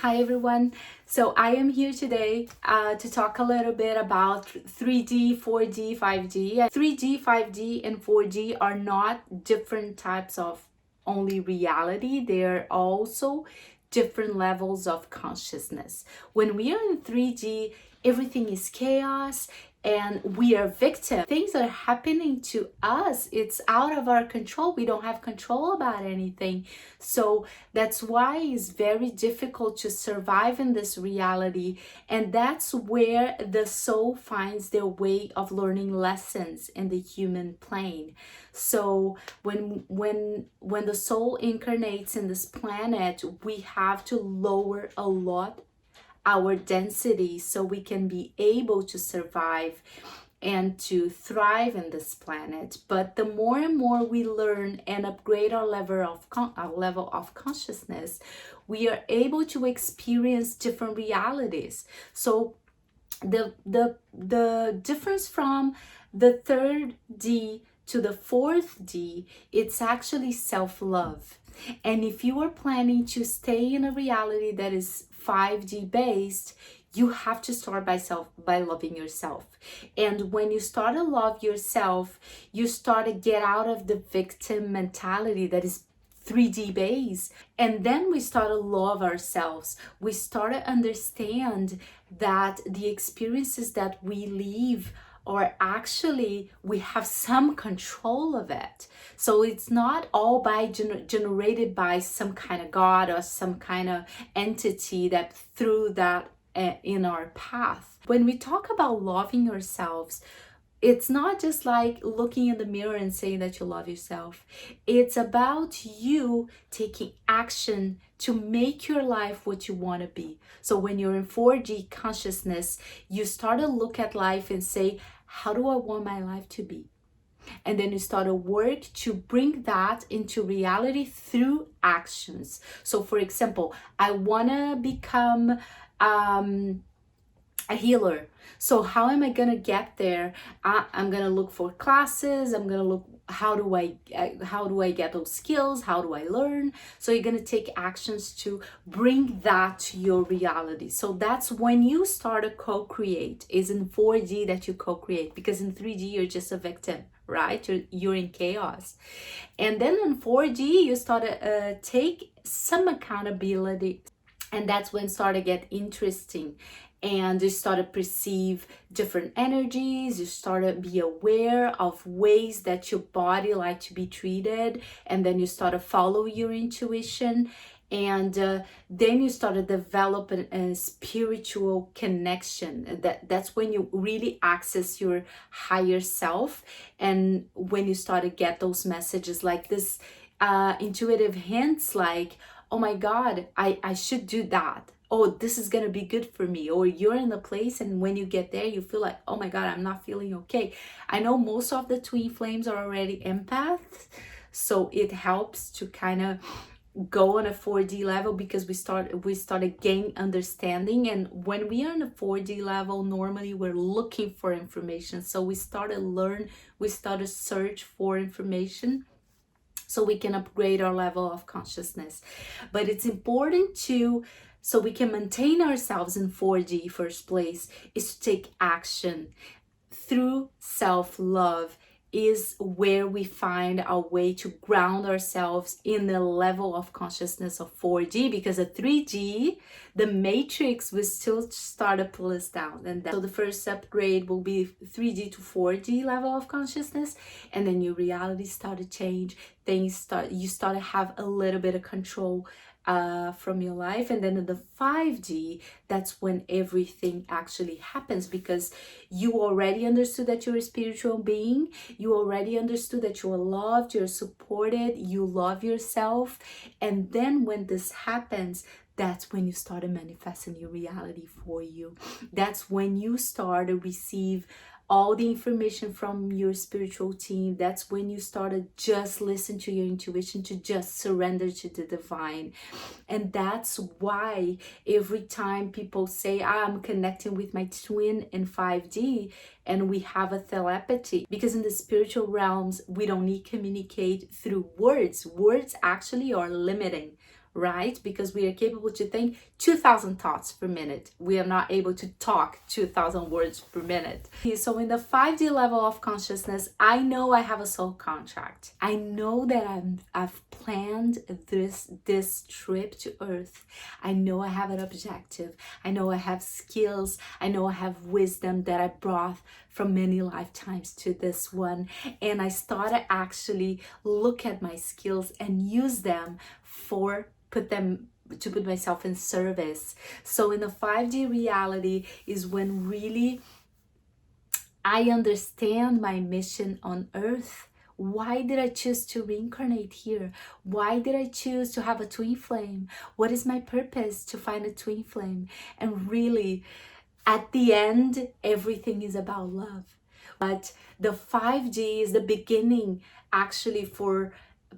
Hi everyone. So I am here today to talk a little bit about 3D, 4D, 5D. 3D, 5D, and 4D are not different types of only reality. They're also different levels of consciousness. When we are in 3D, everything is chaos and we are victim. Things are happening to us. It's out of our control. We don't have control about anything. So that's why it's very difficult to survive in this reality. And that's where the soul finds their way of learning lessons in the human plane. So when the soul incarnates in this planet, we have to lower a lot our density so we can be able to survive and to thrive in this planet. But the more and more we learn and upgrade our level of consciousness, we are able to experience different realities. So the difference from the third D to the fourth D, it's actually self-love. And if you are planning to stay in a reality that is 5D based, you have to start by loving yourself. And when you start to love yourself, you start to get out of the victim mentality that is 3D based. And then we start to love ourselves. We start to understand that the experiences that we live or actually we have some control of it. So it's not all generated by some kind of God or some kind of entity that threw that in our path. When we talk about loving ourselves, it's not just like looking in the mirror and saying that you love yourself. It's about you taking action to make your life what you want to be. So when you're in 4D consciousness, you start to look at life and say, how do I want my life to be? And then you start to work to bring that into reality through actions. So for example, I want to become a healer. So how am I gonna get there? I'm gonna look for classes. I'm gonna look how do I get those skills? How do I learn? So you're gonna take actions to bring that to your reality. So that's when you start to co-create. Is in 4D that you co-create, because in 3D you're just a victim, right? You're in chaos. And then in 4D you start to take some accountability, and that's when it started to get interesting. And you start to perceive different energies. You start to be aware of ways that your body like to be treated, and then you start to follow your intuition. And then you start to develop a spiritual connection. That's when you really access your higher self, and when you start to get those messages like this, intuitive hints like, oh my God, I should do that. Oh, this is gonna be good for me. Or you're in a place and when you get there, you feel like, oh my God, I'm not feeling okay. I know most of the twin flames are already empaths, so it helps to kind of go on a 4D level, because we started gain understanding. And when we are on a 4D level, normally we're looking for information. So we start to search for information so we can upgrade our level of consciousness. But it's important so we can maintain ourselves in 4D first place, is to take action through self-love. Is where we find our way to ground ourselves in the level of consciousness of 4D, because at 3D, the matrix will still start to pull us down. And so the first upgrade will be 3D to 4D level of consciousness, and then your reality start to change. You start to have a little bit of control from your life. And then in the 5D, that's when everything actually happens, because you already understood that you're a spiritual being. You already understood that you are loved, you're supported, you love yourself. And then when this happens, that's when you start to manifest a new reality for you. That's when you start to receive all the information from your spiritual team. That's when you start to just listen to your intuition, to just surrender to the divine. And that's why every time people say, I'm connecting with my twin in 5D, and we have a telepathy, because in the spiritual realms, we don't need to communicate through words. Words actually are limiting, right? Because we are capable to think 2,000 thoughts per minute. We are not able to talk 2,000 words per minute. So in the 5D level of consciousness, I know I have a soul contract. I know that I've planned this trip to Earth. I know I have an objective. I know I have skills. I know I have wisdom that I brought from many lifetimes to this one. And I started actually look at my skills and use them to put myself in service. So in the 5D reality is when really I understand my mission on Earth. Why did I choose to reincarnate here? Why did I choose to have a twin flame? What is my purpose to find a twin flame? And really, at the end, everything is about love. But the 5D is the beginning actually for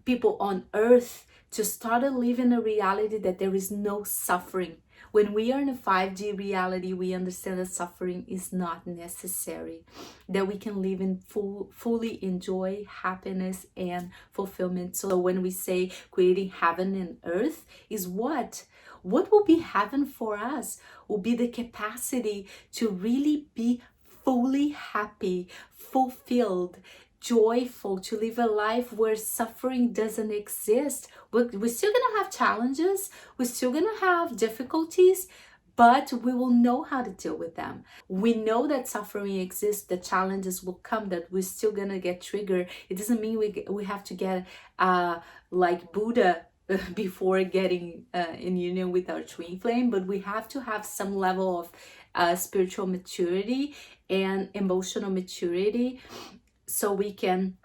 people on Earth to start to live in a reality that there is no suffering. When we are in a 5D reality, we understand that suffering is not necessary, that we can live in fully enjoy happiness and fulfillment. So when we say creating heaven and earth is what will be heaven for us will be the capacity to really be fully happy, fulfilled, joyful, to live a life where suffering doesn't exist. We're still gonna have challenges, we're still gonna have difficulties, but we will know how to deal with them. We know that suffering exists, the challenges will come, that we're still gonna get triggered. It doesn't mean we have to get like Buddha before getting in union with our twin flame, but we have to have some level of spiritual maturity and emotional maturity so we can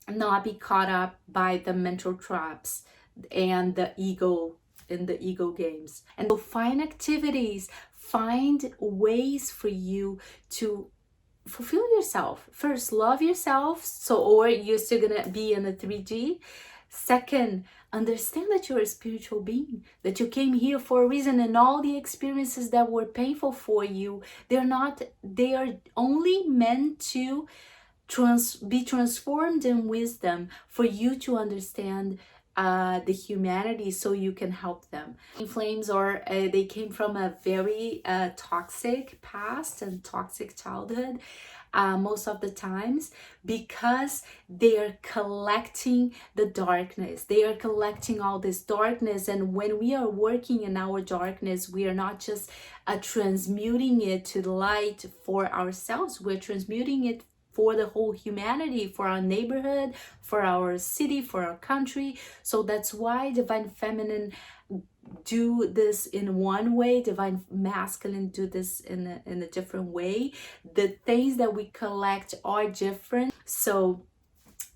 not be caught up by the mental traps and the ego in the ego games. And so find activities, find ways for you to fulfill yourself. First, love yourself, or you're still gonna be in the 3D. Second, understand that you're a spiritual being, that you came here for a reason, and all the experiences that were painful for you, they are only meant to be transformed in wisdom for you to understand the humanity so you can help them. Flames they came from a very toxic past and toxic childhood most of the times, because they are collecting the darkness. They are collecting all this darkness, and when we are working in our darkness, we are not just transmuting it to the light for ourselves, we're transmuting it for the whole humanity, for our neighborhood, for our city, for our country. So that's why Divine Feminine do this in one way, Divine Masculine do this in a different way. The things that we collect are different. So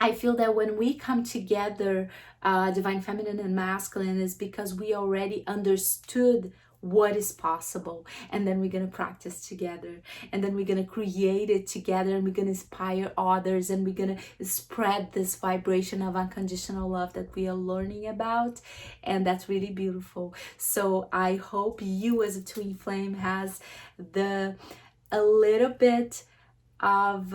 I feel that when we come together, Divine Feminine and Masculine, is because we already understood what is possible, and then we're going to practice together, and then we're going to create it together, and we're going to inspire others, and we're going to spread this vibration of unconditional love that we are learning about, and that's really beautiful. So I hope you as a twin flame has a little bit of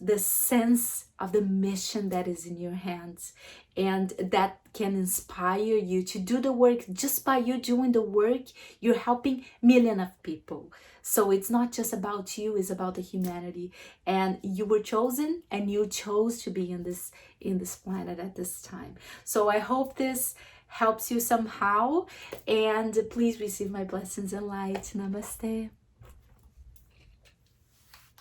the sense of the mission that is in your hands, and that can inspire you to do the work. Just by you doing the work, you're helping millions of people. So it's not just about you, it's about the humanity, and you were chosen, and you chose to be in this planet at this time. So I hope this helps you somehow, and please receive my blessings and light. Namaste.